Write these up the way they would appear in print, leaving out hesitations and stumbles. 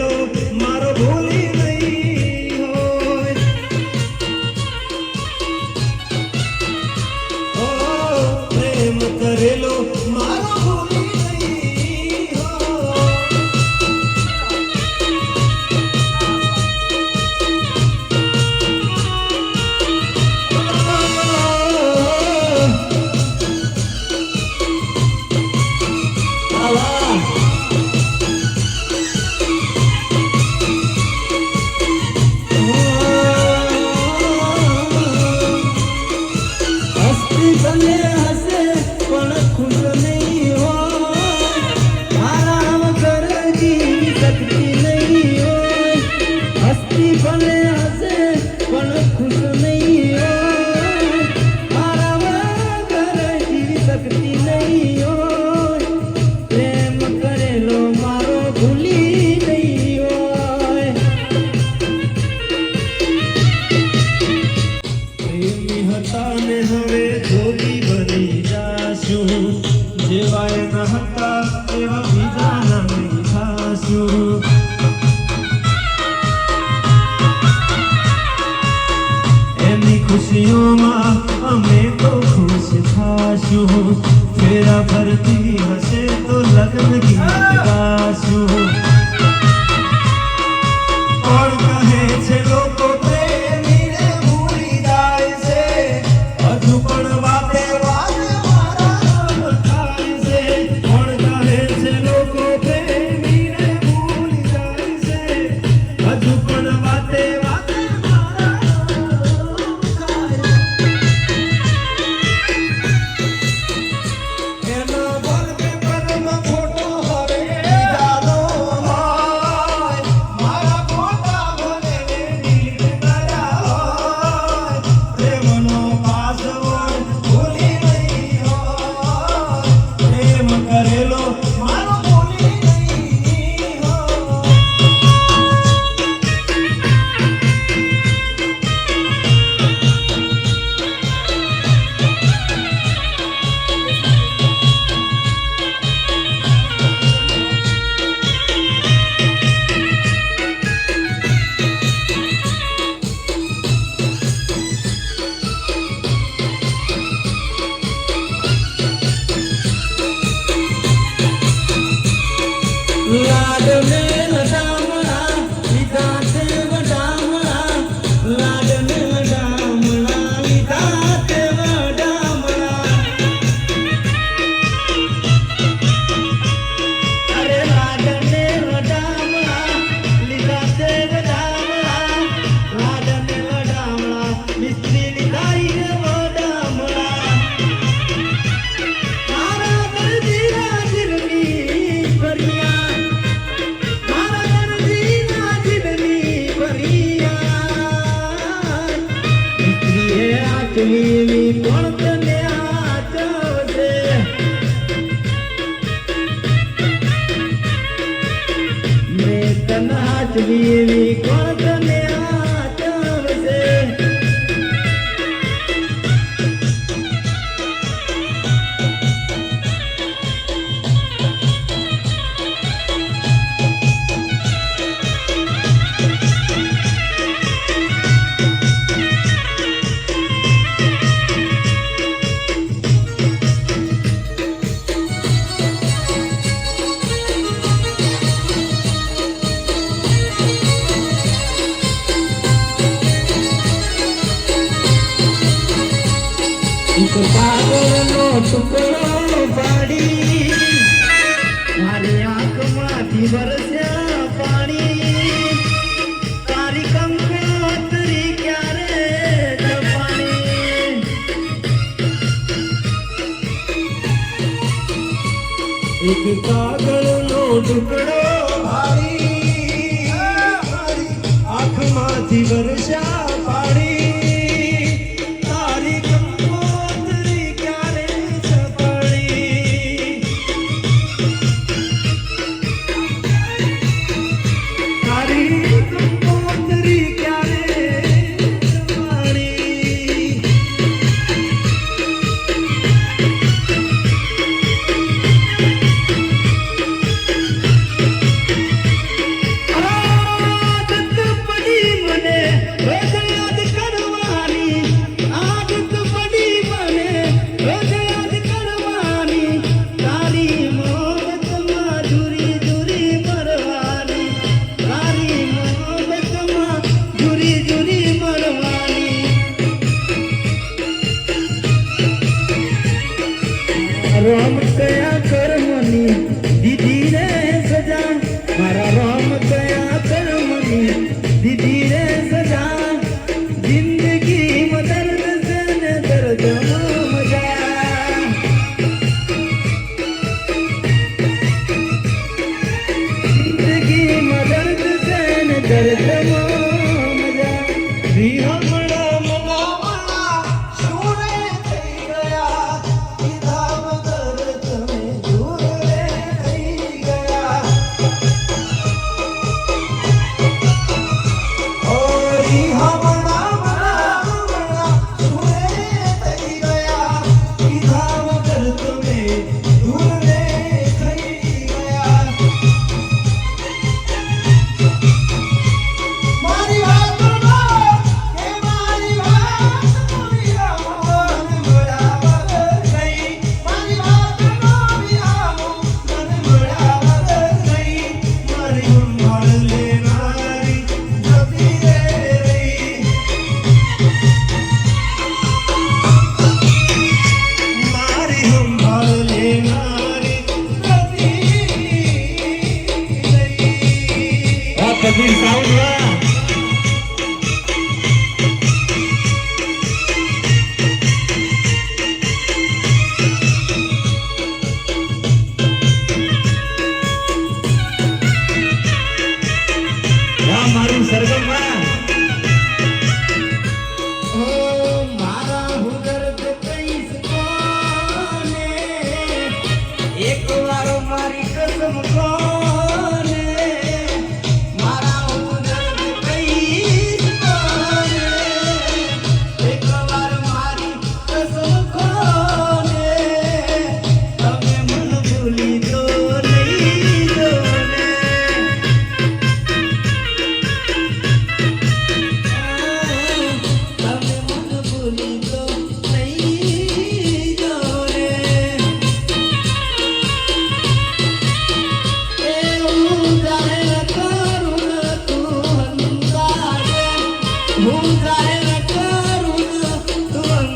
કરેલો મારો ભૂલી નહીં હોય ઓ પ્રેમ કરેલો મારો ભૂલી નહીં હોય ખુશીઓમાં અમે તો ખુશ થાશું ફેરા ફરતી હશે તો લગ્ન ગીત ગાશું કોણ કહે છે લોકો પ્રેમીને ભૂલી જાય છે હજુ પણ વાતે વાતે મારા થાય છે કોણ કહે છે લોકો પ્રેમીને ભૂલી જાય છે હજુ પણ વાતે ટુકડો પાડી મારી આંખમાંથી વરસ્યા પાણી તારી કંકોત્રી ક્યારે જપાણી એક કાગળનો ટુકડો ભારી આંખમાંથી વરસ્યા પાણી કબીર સાઉન્ડ વાહ વાહ મારું સરગમ વાહ એક વાર મારી કસમ કોને મારા હું દર્દ કહીશ કોને એક વાર મારી કસમ કોને તમે મન ભૂલી તો નહીં જોને તમે મન ભૂલી તો નહીં જોને હું જાહેર કરું તું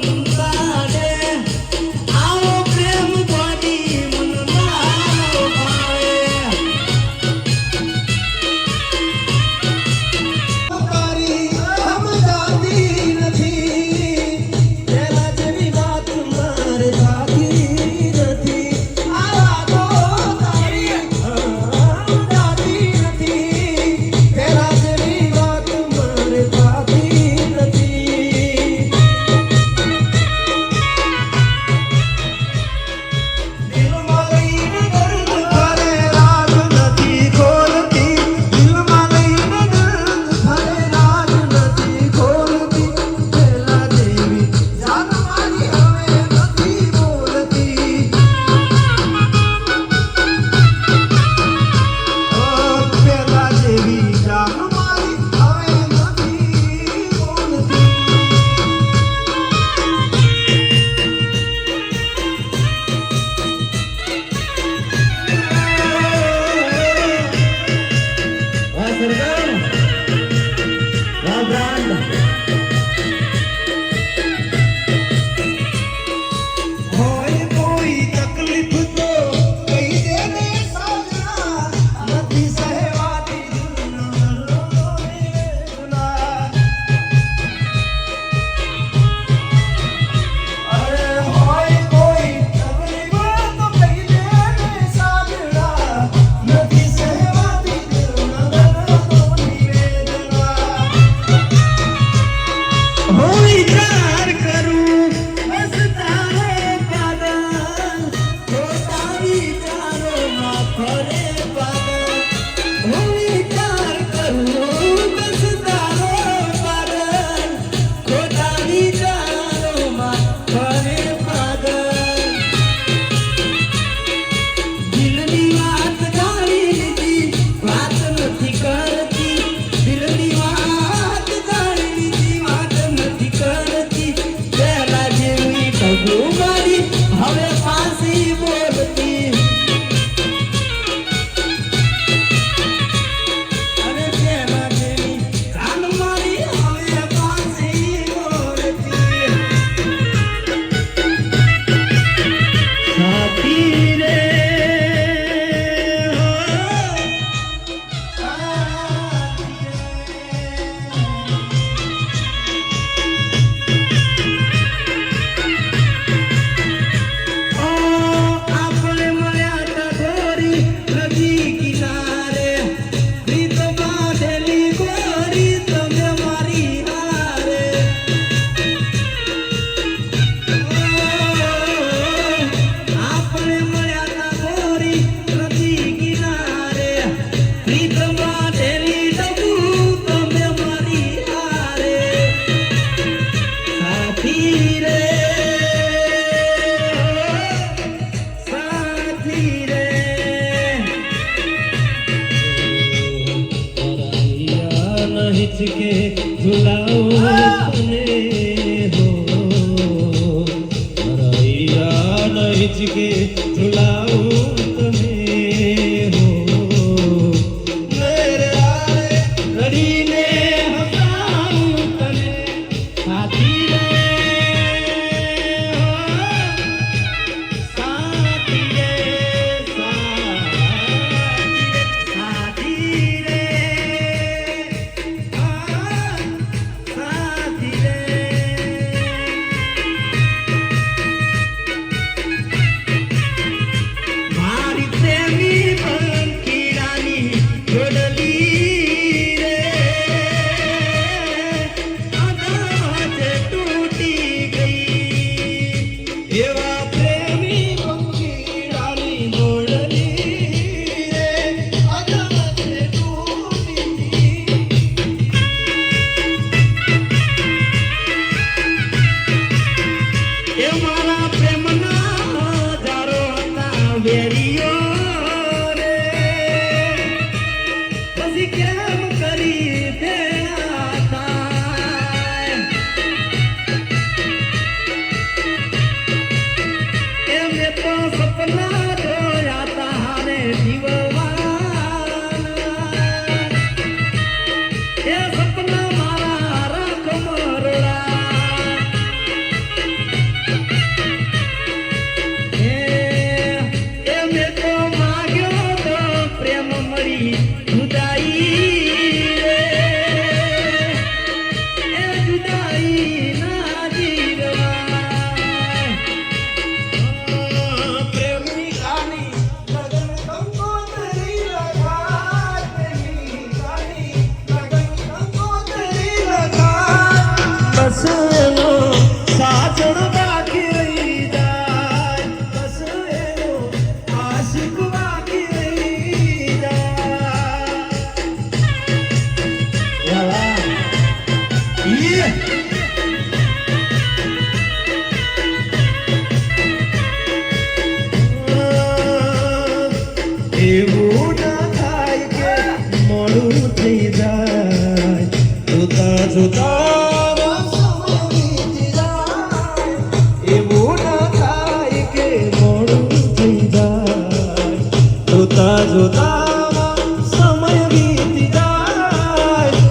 અંધારે આવો પ્રેમ બની મન ના ભાવે તારી સમજાતી નથી પેલા જેવી વાત મારે થતી નથી આ તો તારી સમજાતી નથી પેલા જેવી વાત મારે થતી નથી દિલમાં લઈને દર્દ ભરે રાગ નથી ખોલતી દિલમાં લઈને દર્દ ભરે રાગ નથી ખોલતી પેલા જેવી જાન મારી હવે નથી બોલતી પેલા જેવી જાન મારી હવે નથી બોલતી વાહ સરગમ વાહ બ્રાન્ડ હોય કોઈ તકલીફ તો કહી દે ને સાજણા નથી સહેવાતી દુનિયા અરે હોય કોઈ તકલીફ તો કહી દે ને સાજણા નથી સહેવાતી દુનિયાની વેદના હું વિચાર કરું બસ તારે પાગલ ખોટા વિચારોમાં ફરે પાગલ હું વિચાર કરું બસ તારો પાગલ ખોટા વિચારોમાં ફરે પાગલ દિલની વાત જાણી લીધી વાત નથી કરતી દિલની વાત જાણી લીધી વાત નથી કરતી પહેલા જેવી ટગું મારી હવે પાછી બોલતી અને પહેલા જેવી જાન મારી હવે પાછી બોલતી સાથી રે આપણે મળ્યા તા ગોરી નદી કિનારે પ્રીત બાંધેલી ગોરી તમે મારી હારે આપણે મળ્યા તા ગોરી નદી કિનારે પ્રીત બાંધેલી ડબુ તમે મારી હારે સાથી રે સાથી રે પરાયા ન હિચકે ઝુલાવું તને હો પરાયા ન હિચકે ઝુલાવું તને હો મેરે આરે રડીને હસાવું તને સાથી રે સાથી રે સાથી રે એ સપના મારા રાખો મરોડા એ મેં તો માગ્યો તો પ્રેમ મળી જુદાઈ રે એ જુદાઈ ના જીરવાય પ્રેમની કહાની લગન કંકોત્રી લખાય પ્રેમની કહાની લગન કંકોત્રી લખાય બસ એનો સાજણ બાકી રહી જાય બસ એનો આશિક બાકી રહી જાય ઈ એવું ના થાય કે મોડું થઈ જાય જોતા જોતા સમય વીતી જાય એવું ના થાય કે મોડું થઈ જાય જોતા જોતા સમય વીતી જાય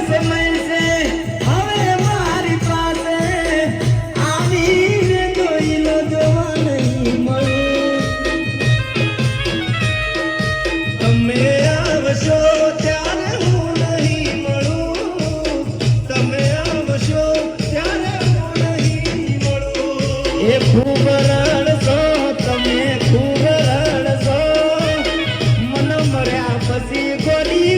સમય છે હવે મારી પાસે આવીને જોઈલો જોવા નહીં મળ્યું તમે આવશો ત્યારે હું નહીં મળું તમે આવશો ત્યારે હું નહીં મળું એ ખૂબ રડશો તમે ખૂબ રડશો મન મર્યા પછી ગોરી